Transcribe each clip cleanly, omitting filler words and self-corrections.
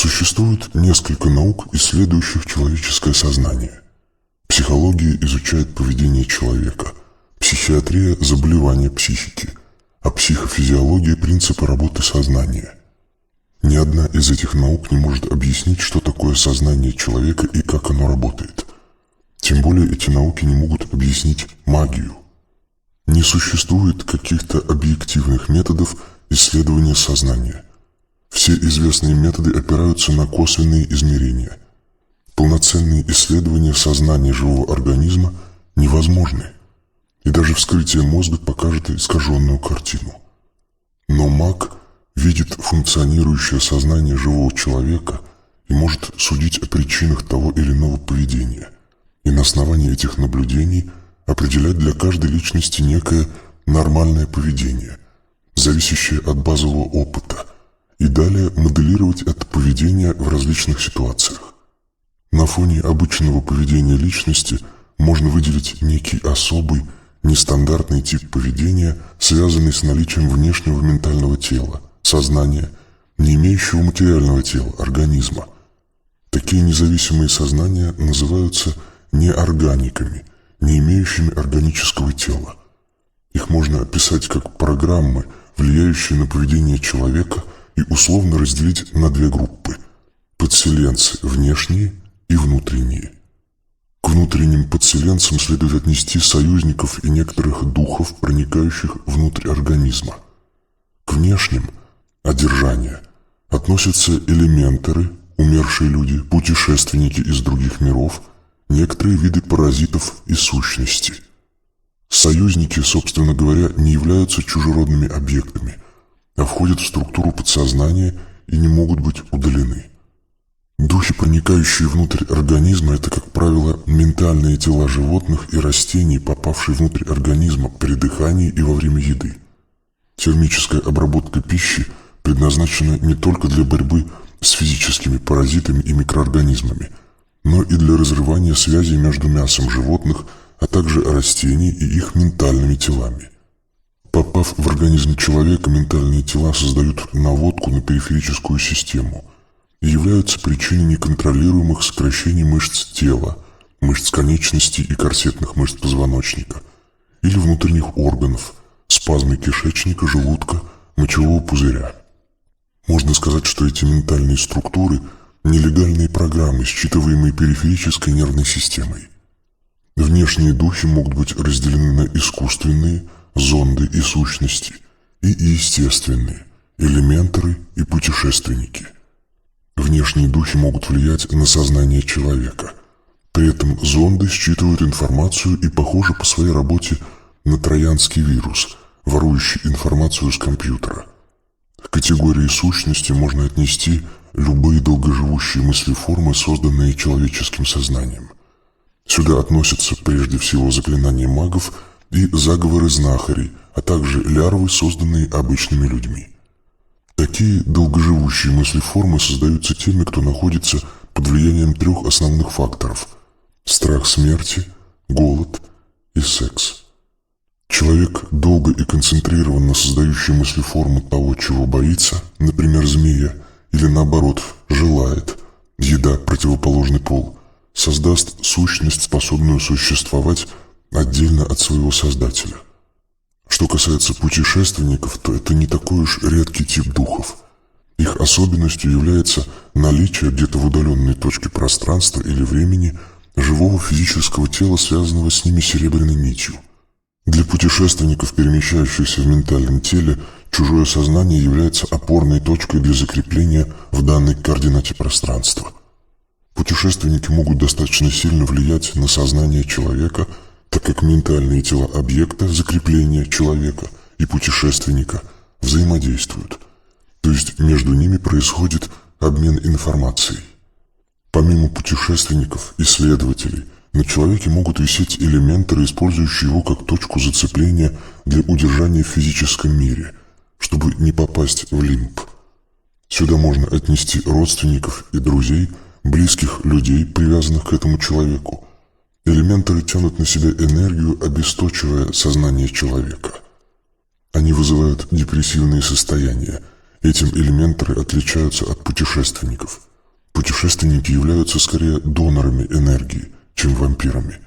Существует несколько наук, исследующих человеческое сознание. Психология изучает поведение человека, психиатрия – заболевания психики, а психофизиология – принципы работы сознания. Ни одна из этих наук не может объяснить, что такое сознание человека и как оно работает. Тем более эти науки не могут объяснить магию. Не существует каких-то объективных методов исследования сознания. Все известные методы опираются на косвенные измерения. Полноценные исследования сознания живого организма невозможны, и даже вскрытие мозга покажет искаженную картину. Но маг видит функционирующее сознание живого человека и может судить о причинах того или иного поведения, и на основании этих наблюдений определять для каждой личности некое нормальное поведение, зависящее от базового опыта, и далее моделировать это поведение в различных ситуациях. На фоне обычного поведения личности можно выделить некий особый, нестандартный тип поведения, связанный с наличием внешнего ментального тела, сознания, не имеющего материального тела, организма. Такие независимые сознания называются неорганиками, не имеющими органического тела. Их можно описать как программы, влияющие на поведение человека, и условно разделить на две группы – подселенцы внешние и внутренние. К внутренним подселенцам следует отнести союзников и некоторых духов, проникающих внутрь организма. К внешним – одержания – относятся элементеры, умершие люди, путешественники из других миров, некоторые виды паразитов и сущностей. Союзники, собственно говоря, не являются чужеродными объектами, а входят в структуру подсознания и не могут быть удалены. Духи, проникающие внутрь организма, это, как правило, ментальные тела животных и растений, попавшие внутрь организма при дыхании и во время еды. Термическая обработка пищи предназначена не только для борьбы с физическими паразитами и микроорганизмами, но и для разрывания связей между мясом животных, а также растений и их ментальными телами. Попав в организм человека, ментальные тела создают наводку на периферическую систему и являются причиной неконтролируемых сокращений мышц тела, мышц конечностей и корсетных мышц позвоночника или внутренних органов, спазмы кишечника, желудка, мочевого пузыря. Можно сказать, что эти ментальные структуры – нелегальные программы, считываемые периферической нервной системой. Внешние духи могут быть разделены на искусственные, зонды и сущности, и естественные, элементеры и путешественники. Внешние духи могут влиять на сознание человека. При этом зонды считывают информацию и похожи по своей работе на троянский вирус, ворующий информацию с компьютера. К категории сущности можно отнести любые долгоживущие мыслеформы, созданные человеческим сознанием. Сюда относятся прежде всего заклинания магов и заговоры знахарей, а также лярвы, созданные обычными людьми. Такие долгоживущие мыслеформы создаются теми, кто находится под влиянием трех основных факторов – страх смерти, голод и секс. Человек, долго и концентрированно создающий мыслеформу того, чего боится, например, змея, или наоборот, желает, еда, противоположный пол, создаст сущность, способную существовать отдельно от своего создателя. Что касается путешественников, то это не такой уж редкий тип духов. Их особенностью является наличие где-то в удаленной точке пространства или времени живого физического тела, связанного с ними серебряной нитью. Для путешественников, перемещающихся в ментальном теле, чужое сознание является опорной точкой для закрепления в данной координате пространства. Путешественники могут достаточно сильно влиять на сознание человека, так как ментальные тела объекта закрепления человека и путешественника взаимодействуют, то есть между ними происходит обмен информацией. Помимо путешественников, исследователей, на человеке могут висеть элементы, использующие его как точку зацепления для удержания в физическом мире, чтобы не попасть в лимб. Сюда можно отнести родственников и друзей, близких людей, привязанных к этому человеку. Элементы тянут на себя энергию, обесточивая сознание человека. Они вызывают депрессивные состояния. Этим элементы отличаются от путешественников. Путешественники являются скорее донорами энергии, чем вампирами.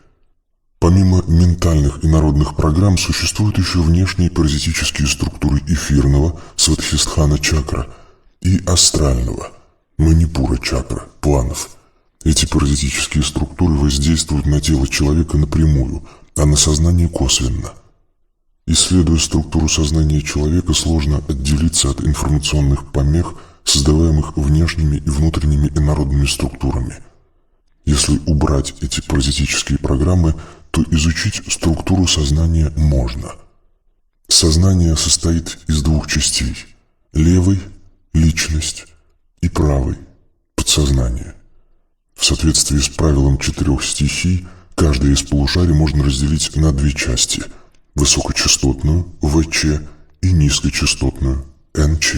Помимо ментальных и народных программ, существуют еще внешние паразитические структуры эфирного, сватхистхана чакра, и астрального, манипура чакра, планов. Эти паразитические структуры воздействуют на тело человека напрямую, а на сознание косвенно. Исследуя структуру сознания человека, сложно отделиться от информационных помех, создаваемых внешними и внутренними инородными структурами. Если убрать эти паразитические программы, то изучить структуру сознания можно. Сознание состоит из двух частей – левой – личность и правой – подсознание. В соответствии с правилом 4 стихий, каждое из полушарий можно разделить на две части – высокочастотную ВЧ и низкочастотную НЧ.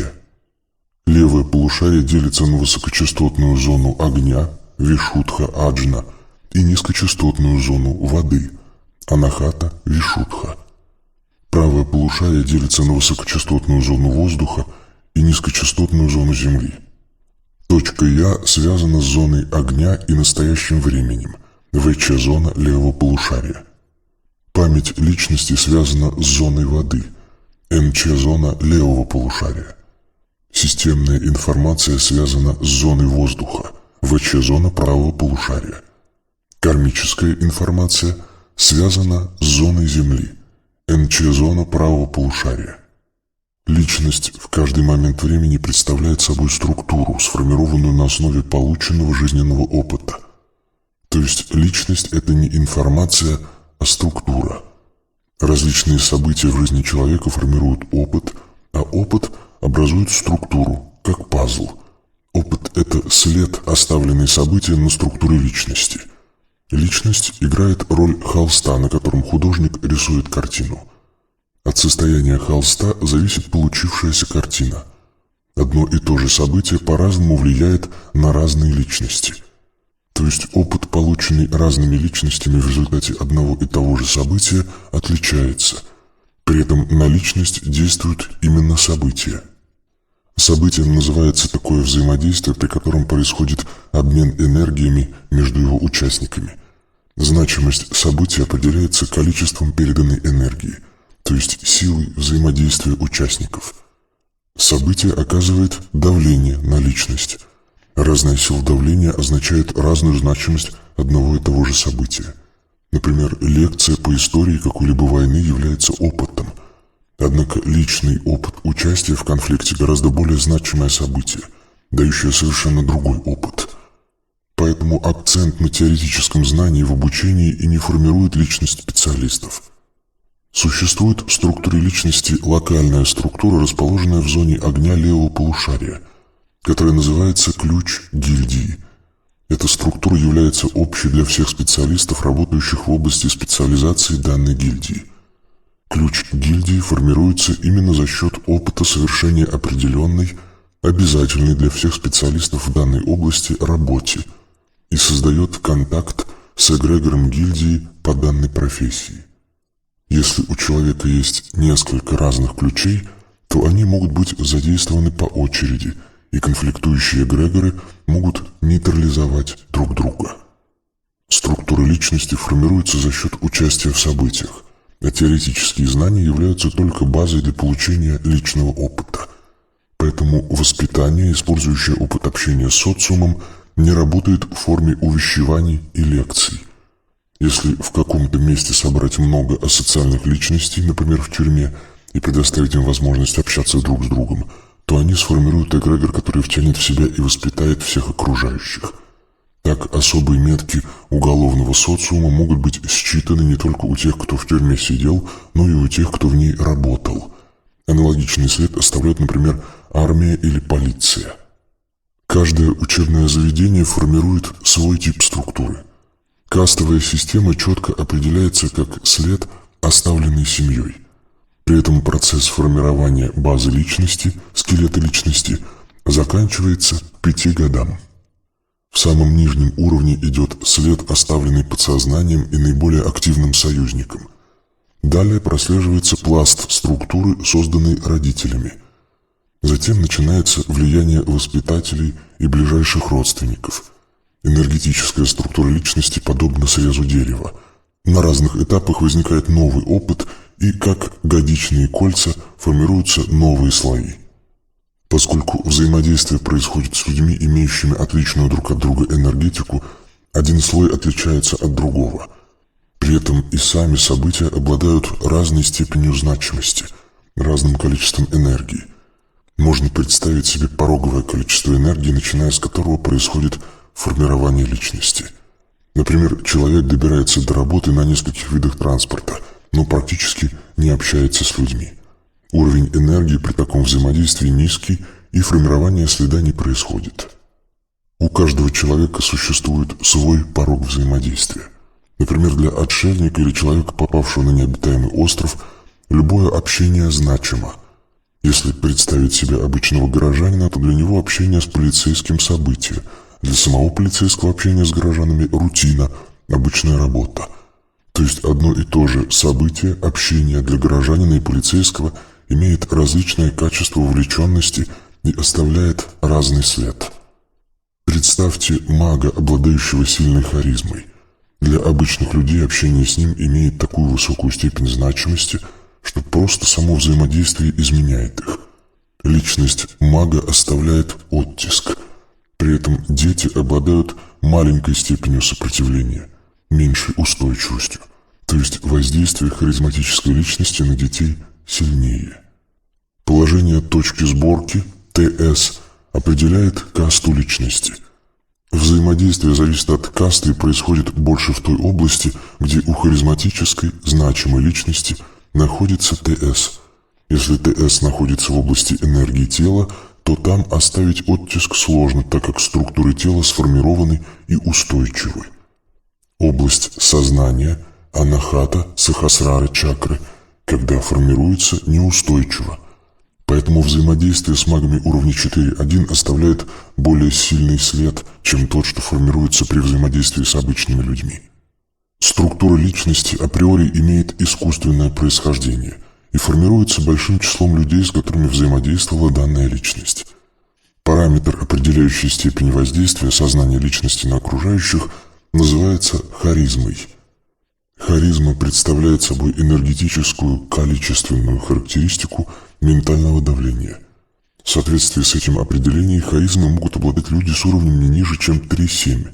Левое полушарие делится на высокочастотную зону огня Вишудха Аджна и низкочастотную зону воды Анахата Вишудха. Правое полушарие делится на высокочастотную зону воздуха и низкочастотную зону земли. Точка Я связана с зоной огня и настоящим временем, ВЧ-зона левого полушария. Память личности связана с зоной воды, МЧ-зона левого полушария. Системная информация связана с зоной воздуха, ВЧ-зона правого полушария. Кармическая информация связана с зоной Земли, НЧ-зона правого полушария. Личность в каждый момент времени представляет собой структуру, сформированную на основе полученного жизненного опыта. То есть личность – это не информация, а структура. Различные события в жизни человека формируют опыт, а опыт образует структуру, как пазл. Опыт – это след, оставленный событием на структуре личности. Личность играет роль холста, на котором художник рисует картину. От состояния холста зависит получившаяся картина. Одно и то же событие по-разному влияет на разные личности. То есть опыт, полученный разными личностями в результате одного и того же события, отличается. При этом на личность действуют именно события. Событием называется такое взаимодействие, при котором происходит обмен энергиями между его участниками. Значимость события определяется количеством переданной энергии, то есть силой взаимодействия участников. Событие оказывает давление на личность. Разная сила давления означает разную значимость одного и того же события. Например, лекция по истории какой-либо войны является опытом. Однако личный опыт участия в конфликте гораздо более значимое событие, дающее совершенно другой опыт. Поэтому акцент на теоретическом знании в обучении и не формирует личность специалистов. Существует в структуре личности локальная структура, расположенная в зоне огня левого полушария, которая называется ключ гильдии. Эта структура является общей для всех специалистов, работающих в области специализации данной гильдии. Ключ гильдии формируется именно за счет опыта совершения определенной, обязательной для всех специалистов в данной области работе и создает контакт с эгрегором гильдии по данной профессии. Если у человека есть несколько разных ключей, то они могут быть задействованы по очереди, и конфликтующие эгрегоры могут нейтрализовать друг друга. Структура личности формируется за счет участия в событиях, а теоретические знания являются только базой для получения личного опыта. Поэтому воспитание, использующее опыт общения с социумом, не работает в форме увещеваний и лекций. Если в каком-то месте собрать много асоциальных личностей, например, в тюрьме, и предоставить им возможность общаться друг с другом, то они сформируют эгрегор, который втянет в себя и воспитает всех окружающих. Так особые метки уголовного социума могут быть считаны не только у тех, кто в тюрьме сидел, но и у тех, кто в ней работал. Аналогичный след оставляет, например, армия или полиция. Каждое учебное заведение формирует свой тип структуры. Кастовая система четко определяется как след, оставленный семьей. При этом процесс формирования базы личности, скелета личности, заканчивается к 5 годам. В самом нижнем уровне идет след, оставленный подсознанием и наиболее активным союзником. Далее прослеживается пласт структуры, созданной родителями. Затем начинается влияние воспитателей и ближайших родственников. Энергетическая структура личности подобна срезу дерева. На разных этапах возникает новый опыт, и как годичные кольца формируются новые слои. Поскольку взаимодействие происходит с людьми, имеющими отличную друг от друга энергетику, один слой отличается от другого. При этом и сами события обладают разной степенью значимости, разным количеством энергии. Можно представить себе пороговое количество энергии, начиная с которого происходит формирование личности. Например, человек добирается до работы на нескольких видах транспорта, но практически не общается с людьми. Уровень энергии при таком взаимодействии низкий, и формирование следа не происходит. У каждого человека существует свой порог взаимодействия. Например, для отшельника или человека, попавшего на необитаемый остров, любое общение значимо. Если представить себе обычного горожанина, то для него общение с полицейским событие. Для самого полицейского общение с горожанами – рутина, обычная работа. То есть одно и то же событие, общение для горожанина и полицейского имеет различное качество вовлеченности и оставляет разный след. Представьте мага, обладающего сильной харизмой. Для обычных людей общение с ним имеет такую высокую степень значимости, что просто само взаимодействие изменяет их. Личность мага оставляет оттиск. При этом дети обладают маленькой степенью сопротивления, меньшей устойчивостью, то есть воздействие харизматической личности на детей сильнее. Положение точки сборки, ТС, определяет касту личности. Взаимодействие зависит от касты и происходит больше в той области, где у харизматической, значимой личности находится ТС. Если ТС находится в области энергии тела, то там оставить оттиск сложно, так как структуры тела сформированы и устойчивы. Область сознания, анахата, сахасрара чакры, когда формируется, неустойчиво. Поэтому взаимодействие с магами уровня 4.1 оставляет более сильный след, чем тот, что формируется при взаимодействии с обычными людьми. Структура личности априори имеет искусственное происхождение и формируется большим числом людей, с которыми взаимодействовала данная личность. Параметр, определяющий степень воздействия сознания личности на окружающих, называется харизмой. Харизма представляет собой энергетическую количественную характеристику ментального давления. В соответствии с этим определением харизмой могут обладать люди с уровнем не ниже, чем 3,7,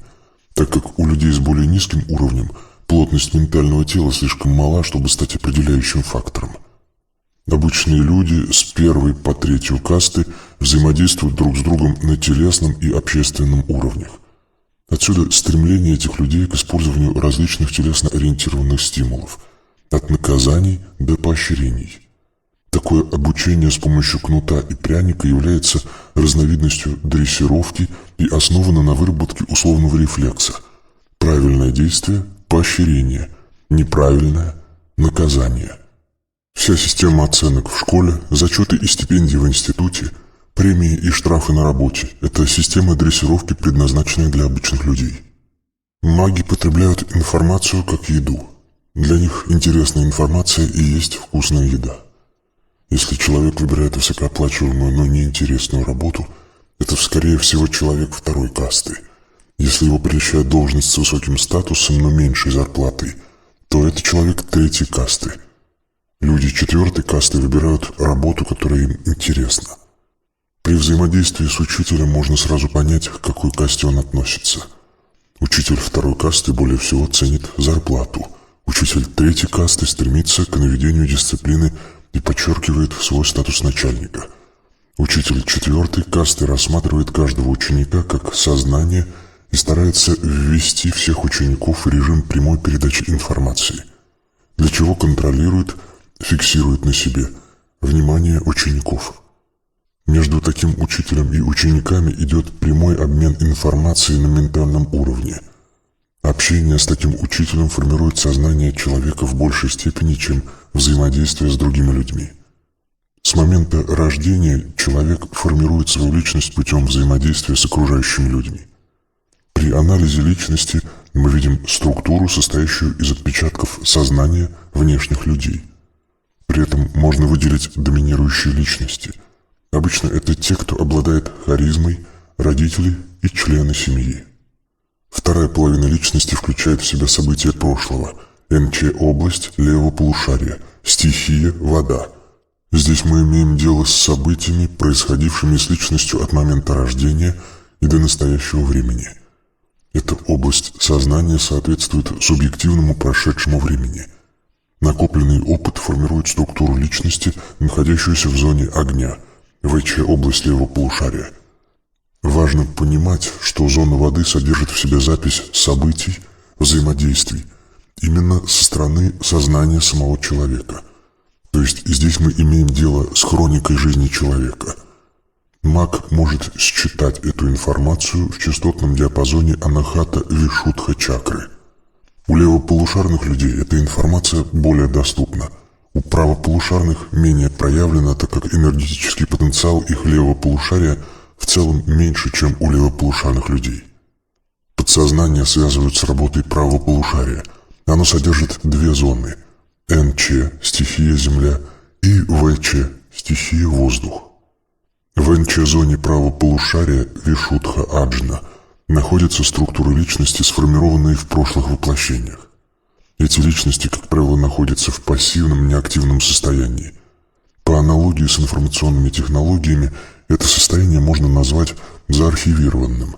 так как у людей с более низким уровнем плотность ментального тела слишком мала, чтобы стать определяющим фактором. Обычные люди с 1 по 3 касты взаимодействуют друг с другом на телесном и общественном уровнях. Отсюда стремление этих людей к использованию различных телесно-ориентированных стимулов, от наказаний до поощрений. Такое обучение с помощью кнута и пряника является разновидностью дрессировки и основано на выработке условного рефлекса. Правильное действие – поощрение, неправильное – наказание. Вся система оценок в школе, зачеты и стипендии в институте, премии и штрафы на работе – это система дрессировки, предназначенная для обычных людей. Маги потребляют информацию как еду. Для них интересная информация и есть вкусная еда. Если человек выбирает высокооплачиваемую, но неинтересную работу, это, скорее всего, человек второй касты. Если его прельщает должность с высоким статусом, но меньшей зарплатой, то это человек третьей касты. Люди четвертой касты выбирают работу, которая им интересна. При взаимодействии с учителем можно сразу понять, к какой касте он относится. Учитель второй касты более всего ценит зарплату. Учитель третьей касты стремится к наведению дисциплины и подчеркивает свой статус начальника. Учитель четвертой касты рассматривает каждого ученика как сознание и старается ввести всех учеников в режим прямой передачи информации, для чего контролирует, фиксирует на себе внимание учеников. Между таким учителем и учениками идет прямой обмен информацией на ментальном уровне. Общение с таким учителем формирует сознание человека в большей степени, чем взаимодействие с другими людьми. С момента рождения человек формирует свою личность путем взаимодействия с окружающими людьми. При анализе личности мы видим структуру, состоящую из отпечатков сознания внешних людей. При этом можно выделить доминирующие личности, Обычно это те, кто обладает харизмой, родители и члены семьи. Вторая половина личности включает в себя события прошлого, НЧ-область левого полушария, стихия – вода. Здесь мы имеем дело с событиями, происходившими с личностью от момента рождения и до настоящего времени. Эта область сознания соответствует субъективному прошедшему времени. Накопленный опыт формирует структуру личности, находящуюся в зоне огня, ВЧ-область левого полушария. Важно понимать, что зона воды содержит в себе запись событий, взаимодействий, именно со стороны сознания самого человека. То есть здесь мы имеем дело с хроникой жизни человека. Маг может считать эту информацию в частотном диапазоне анахата-вишудха чакры. У левополушарных людей эта информация более доступна. У правополушарных менее проявлена, так как энергетический потенциал их левого полушария в целом меньше, чем у левополушарных людей. Подсознание связывают с работой правого полушария. Оно содержит две зоны – НЧ – стихия земля и ВЧ – стихия воздух. В НЧ-зоне правого полушария Вишудха Аджна находятся структуры личности, сформированные в прошлых воплощениях. Эти личности, как правило, находятся в пассивном, неактивном состоянии. По аналогии с информационными технологиями, это состояние можно назвать заархивированным.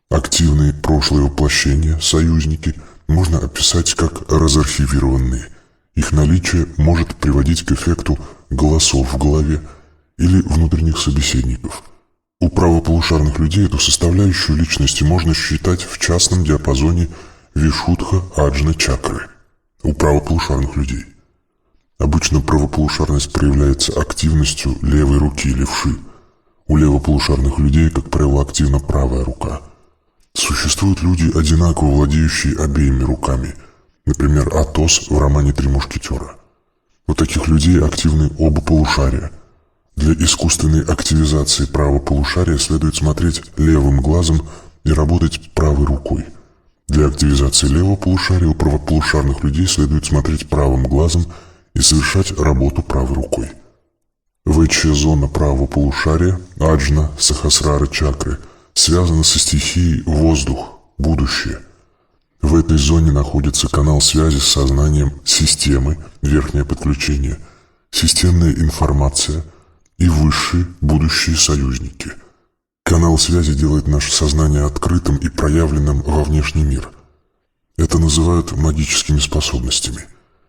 Активные прошлые воплощения, союзники, можно описать как разархивированные. Их наличие может приводить к эффекту голосов в голове или внутренних собеседников. У правополушарных людей эту составляющую личности можно считать в частном диапазоне Вишудха Аджна чакры у правополушарных людей. Обычно правополушарность проявляется активностью левой руки, левши. У левополушарных людей, как правило, активна правая рука. Существуют люди, одинаково владеющие обеими руками. Например, Атос в романе «Три мушкетера». У таких людей активны оба полушария. Для искусственной активизации правого полушария следует смотреть левым глазом и работать правой рукой. Для активизации левого полушария у правополушарных людей следует смотреть правым глазом и совершать работу правой рукой. ВЧ-зона правого полушария, Аджна, Сахасрара чакры, связана со стихией воздух, будущее. В этой зоне находится канал связи с сознанием системы, верхнее подключение, системная информация и высшие будущие союзники. Канал связи делает наше сознание открытым и проявленным во внешний мир. Это называют магическими способностями.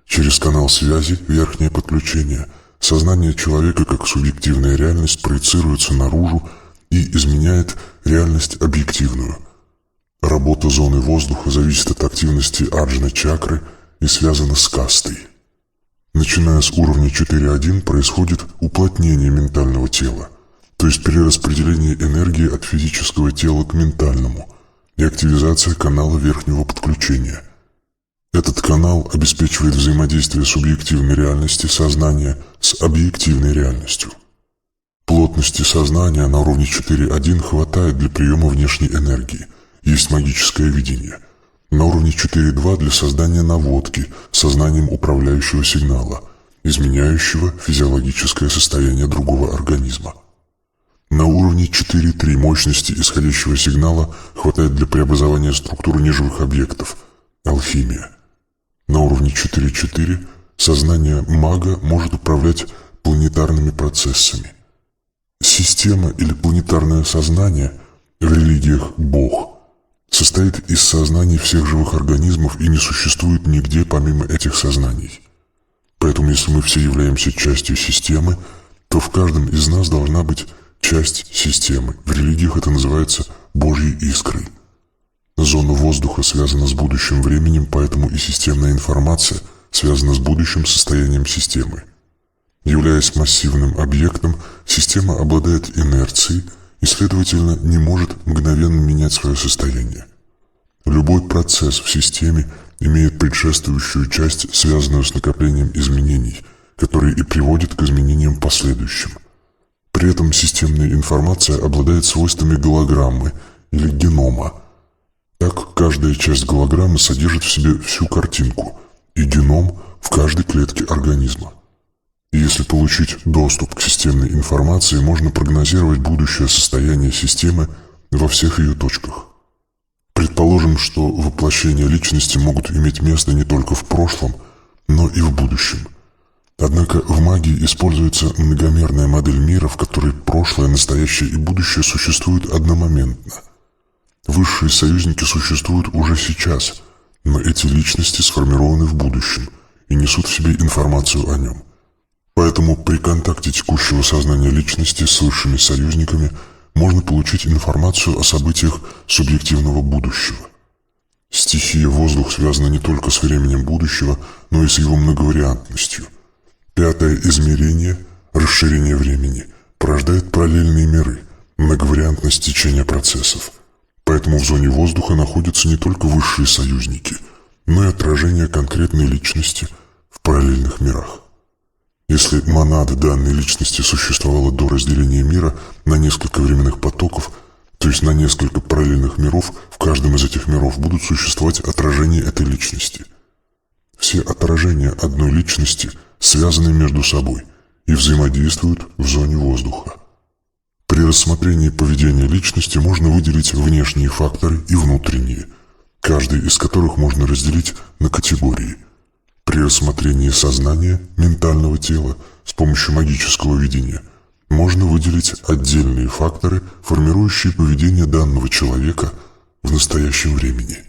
Через канал связи, верхнее подключение, сознание человека как субъективная реальность проецируется наружу и изменяет реальность объективную. Работа зоны воздуха зависит от активности аджна чакры и связана с кастой. Начиная с уровня 4.1 происходит уплотнение ментального тела, то есть перераспределение энергии от физического тела к ментальному и активизация канала верхнего подключения. Этот канал обеспечивает взаимодействие субъективной реальности сознания с объективной реальностью. Плотности сознания на уровне 4.1 хватает для приема внешней энергии, есть магическое видение. На уровне 4.2 для создания наводки сознанием управляющего сигнала, изменяющего физиологическое состояние другого организма. На уровне 4.3 мощности исходящего сигнала хватает для преобразования структуры неживых объектов, алхимия. На уровне 4.4 сознание мага может управлять планетарными процессами. Система или планетарное сознание, в религиях Бог, состоит из сознаний всех живых организмов и не существует нигде помимо этих сознаний. Поэтому если мы все являемся частью системы, то в каждом из нас должна быть часть системы. В религиях это называется Божьей искрой. Зона воздуха связана с будущим временем, поэтому и системная информация связана с будущим состоянием системы. Являясь массивным объектом, система обладает инерцией и, следовательно, не может мгновенно менять свое состояние. Любой процесс в системе имеет предшествующую часть, связанную с накоплением изменений, которые и приводят к изменениям последующим. При этом системная информация обладает свойствами голограммы или генома. Так, каждая часть голограммы содержит в себе всю картинку и геном в каждой клетке организма. И если получить доступ к системной информации, можно прогнозировать будущее состояние системы во всех ее точках. Предположим, что воплощения личности могут иметь место не только в прошлом, но и в будущем. Однако в магии используется многомерная модель мира, в которой прошлое, настоящее и будущее существуют одномоментно. Высшие союзники существуют уже сейчас, но эти личности сформированы в будущем и несут в себе информацию о нем. Поэтому при контакте текущего сознания личности с высшими союзниками можно получить информацию о событиях субъективного будущего. Стихия воздух связана не только с временем будущего, но и с его многовариантностью. Пятое измерение, расширение времени, порождает параллельные миры, многовариантность течения процессов. Поэтому в зоне воздуха находятся не только высшие союзники, но и отражение конкретной личности в параллельных мирах. Если монада данной личности существовала до разделения мира на несколько временных потоков, то есть на несколько параллельных миров, в каждом из этих миров будут существовать отражения этой личности. Все отражения одной личности связаны между собой и взаимодействуют в зоне воздуха. При рассмотрении поведения личности можно выделить внешние факторы и внутренние, каждый из которых можно разделить на категории. При рассмотрении сознания, ментального тела с помощью магического видения можно выделить отдельные факторы, формирующие поведение данного человека в настоящем времени.